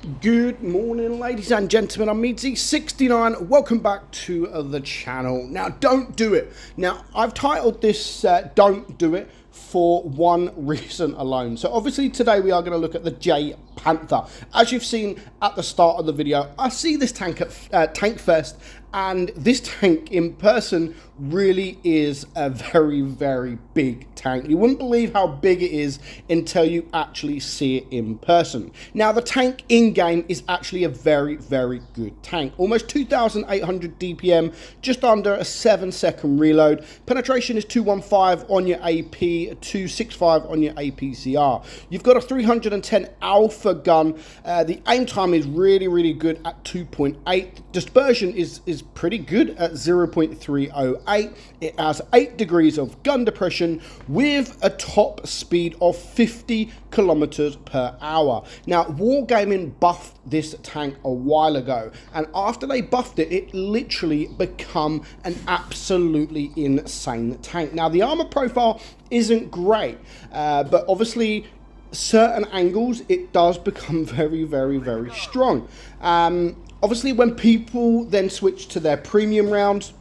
Good morning, ladies and gentlemen. I'm meadsy69. Welcome back to the channel. Now, don't do it. Now, I've titled this Don't Do It for one reason alone. So obviously today we are going to look at the Jpanther. As you've seen at the start of the video, I see this tank at Tank Fest, and this tank in person really is a very, very big tank. You wouldn't believe how big it is until you actually see it in person. Now, the tank in-game is actually a very, very good tank. Almost 2,800 DPM, just under a 7-second reload. Penetration is 215 on your AP, 265 on your APCR. You've got a 310 alpha gun. The aim time is really, really good at 2.8. Dispersion is pretty good at 0.308. It has 8 degrees of gun depression with a top speed of 50 kilometers per hour. Now, Wargaming buffed this tank a while ago, and after they buffed it, it literally become an absolutely insane tank. Now, the armor profile isn't great, but obviously certain angles it does become very, very, very strong. Obviously, when people then switch to their premium rounds,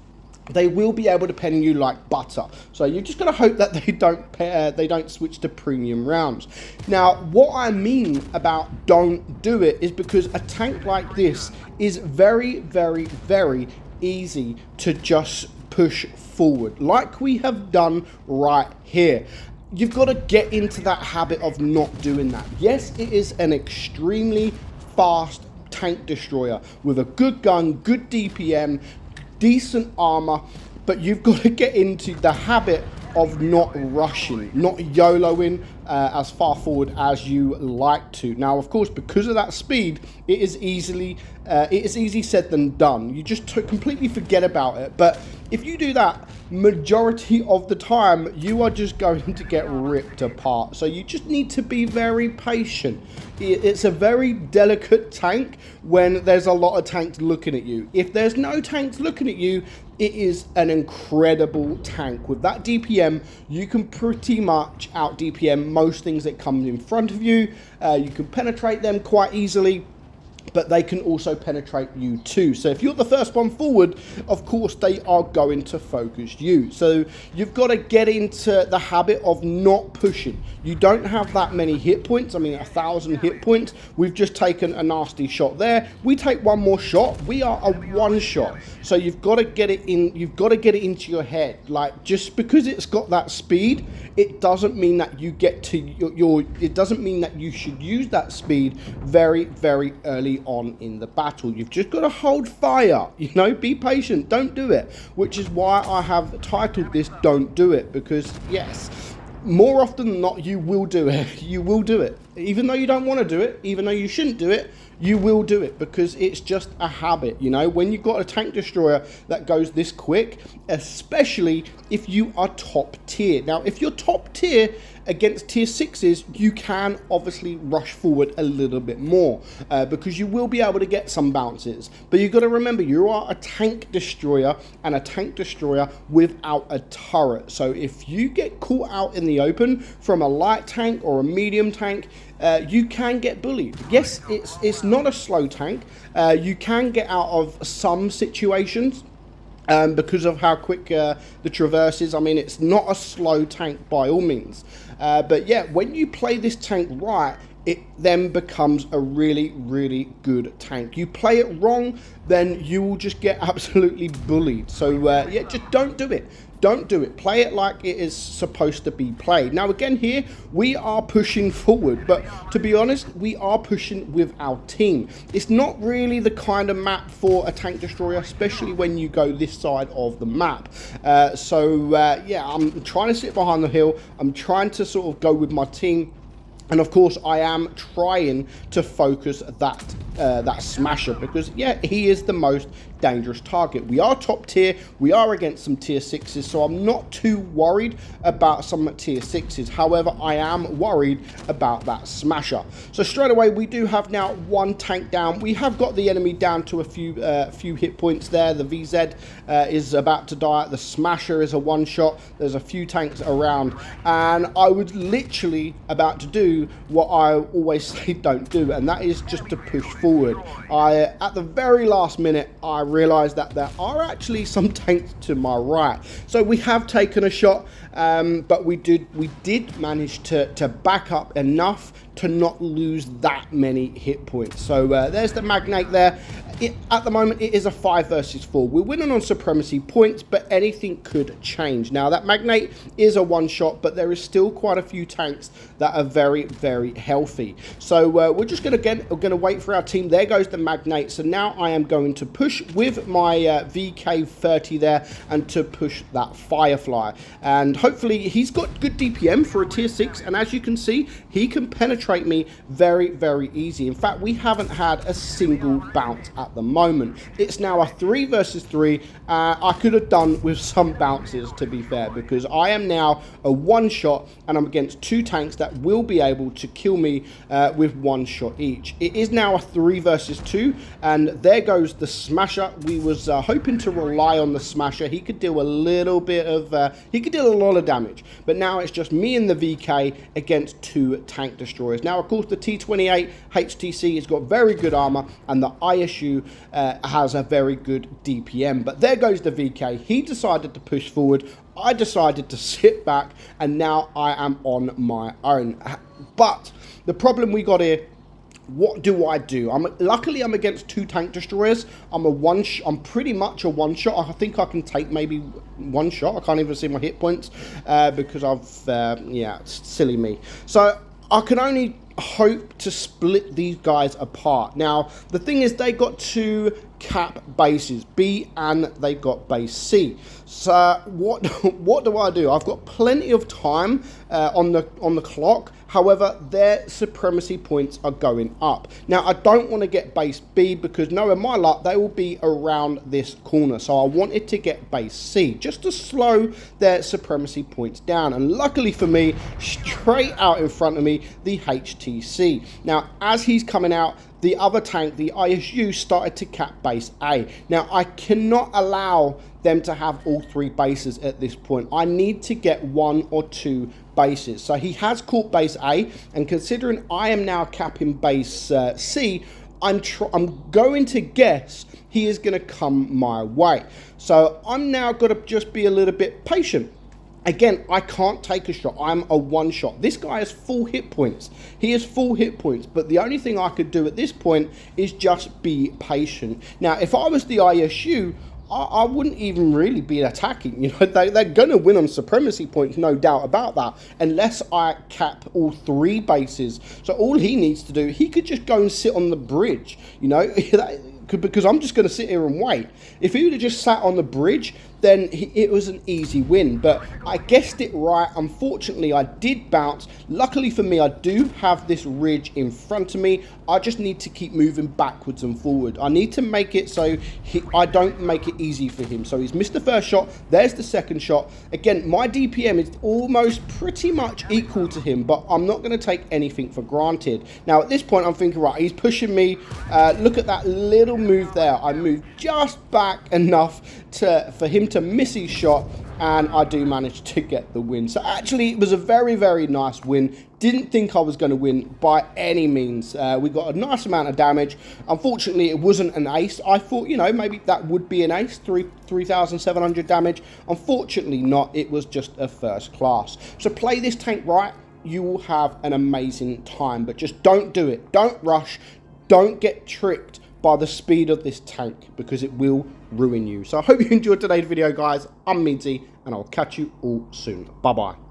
they will be able to pen you like butter. So you just got to hope that they don't switch to premium rounds. Now, what I mean about don't do it is because a tank like this is very, very, very easy to just push forward, like we have done right here. You've got to get into that habit of not doing that. Yes, it is an extremely fast tank destroyer with a good gun, good DPM, decent armor, but you've got to get into the habit of not rushing, not YOLOing as far forward as you like to. Now, of course, because of that speed, it is easy said than done. You just completely forget about it. But if you do that, majority of the time, you are just going to get ripped apart. So you just need to be very patient. It's a very delicate tank when there's a lot of tanks looking at you. If there's no tanks looking at you, it is an incredible tank. With that DPM, you can pretty much out DPM most things that come in front of you. You can penetrate them quite easily, but they can also penetrate you too. So if you're the first one forward, of course they are going to focus you. So you've got to get into the habit of not pushing. You don't have that many hit points. I mean, 1,000 hit points. We've just taken a nasty shot there. We take one more shot, we are a one shot. So you've got to get it in, you've got to get it into your head. Like, just because it's got that speed, it doesn't mean that you get to it doesn't mean that you should use that speed very, very early on in the battle. You've just got to hold fire, you know, be patient, don't do it, which is why I have titled this Don't Do It, because yes, more often than not, you will do it. You will do it. Even though you don't want to do it, even though you shouldn't do it, you will do it because it's just a habit. You know, when you've got a tank destroyer that goes this quick, especially if you are top tier. Now, if you're top tier against tier 6s, you can obviously rush forward a little bit more because you will be able to get some bounces. But you've got to remember, you are a tank destroyer, and a tank destroyer without a turret. So if you get caught out in the open from a light tank or a medium tank, you can get bullied. Yes, it's not a slow tank. You can get out of some situations because of how quick the traverse is. I mean, it's not a slow tank by all means. But yeah, when you play this tank right, it then becomes a really, really good tank. You play it wrong, then you will just get absolutely bullied. So yeah, just don't do it. Don't do it. Play it like it is supposed to be played. Now, again, here, we are pushing forward, but to be honest, we are pushing with our team. It's not really the kind of map for a tank destroyer, especially when you go this side of the map. Yeah, I'm trying to sit behind the hill. I'm trying to sort of go with my team. And of course, I am trying to focus that that smasher, because yeah, he is the most dangerous target. We are top tier, we are against some tier 6s, so I'm not too worried about some tier 6s. However, I am worried about that smasher. So straight away, we do have now one tank down. We have got the enemy down to a few hit points there. The VZ is about to die. The smasher is a one shot. There's a few tanks around, and I was literally about to do what I always say don't do, and that is just to push forward. At the very last minute, I realized that there are actually some tanks to my right, so we have taken a shot, but we did manage to back up enough to not lose that many hit points. So there's the magnate there. At the moment, it is a 5 versus 4. We're winning on supremacy points, but anything could change. Now, that magnate is a one shot, but there is still quite a few tanks that are very, very healthy. So we're just going to wait for our team. There goes the magnate. So now I am going to push with my VK30 there and to push that Firefly. And hopefully he's got good DPM for a tier 6. And as you can see, he can penetrate me very, very easy. In fact, we haven't had a single bounce at the moment. It's now a 3 versus 3. I could have done with some bounces, to be fair, because I am now a one shot and I'm against two tanks that will be able to kill me with one shot each. It is now a 3 versus 2, and there goes the smasher. We was hoping to rely on the smasher. He could deal a little bit of he could deal a lot of damage, but now it's just me and the VK against two tank destroyers. Now, of course, the T28 HTC has got very good armor, and the ISU has a very good DPM. But there goes the VK. He decided to push forward. I decided to sit back, and now I am on my own. But the problem we got here, what do I do? Luckily I'm against two tank destroyers. I'm pretty much a one shot. I think I can take maybe one shot. I can't even see my hit points because I've yeah, silly me. So I can only hope to split these guys apart. Now, the thing is, they got two cap bases, B, and they got base C. So what do I do? I've got plenty of time on the clock. However, their supremacy points are going up. Now, I don't want to get base B because, knowing my luck, they will be around this corner. So I wanted to get base C just to slow their supremacy points down. And luckily for me, straight out in front of me, the HTC. Now, as he's coming out, the other tank, the ISU, started to cap base A. Now, I cannot allow them to have all three bases at this point. I need to get one or two bases. So he has caught base A, and considering I am now capping base C, I'm going to guess he is going to come my way. So I'm now got to just be a little bit patient. Again, I can't take a shot. I'm a one shot. This guy has full hit points. He has full hit points, but the only thing I could do at this point is just be patient. Now, if I was the ISU, I wouldn't even really be attacking. You know, they're going to win on supremacy points, no doubt about that, unless I cap all three bases. So all he needs to do, he could just go and sit on the bridge, you know, because I'm just going to sit here and wait. If he would have just sat on the bridge, then it was an easy win. But I guessed it right. Unfortunately, I did bounce. Luckily for me, I do have this ridge in front of me. I just need to keep moving backwards and forward. I need to make it so I don't make it easy for him. So he's missed the first shot. There's the second shot. Again, my DPM is almost pretty much equal to him, but I'm not going to take anything for granted. Now, at this point, I'm thinking, right, he's pushing me. Look at that little move there. I moved just back enough for him to miss his shot, and I do manage to get the win. So actually, it was a very, very nice win. Didn't think I was going to win by any means. We got a nice amount of damage. Unfortunately, it wasn't an ace. I thought, you know, maybe that would be an ace, 3,700 damage. Unfortunately not. It was just a first class. So play this tank right. You will have an amazing time, but just don't do it. Don't rush. Don't get tricked by the speed of this tank, because it will ruin you. So I hope you enjoyed today's video, guys. I'm Meadsy, and I'll catch you all soon. Bye-bye.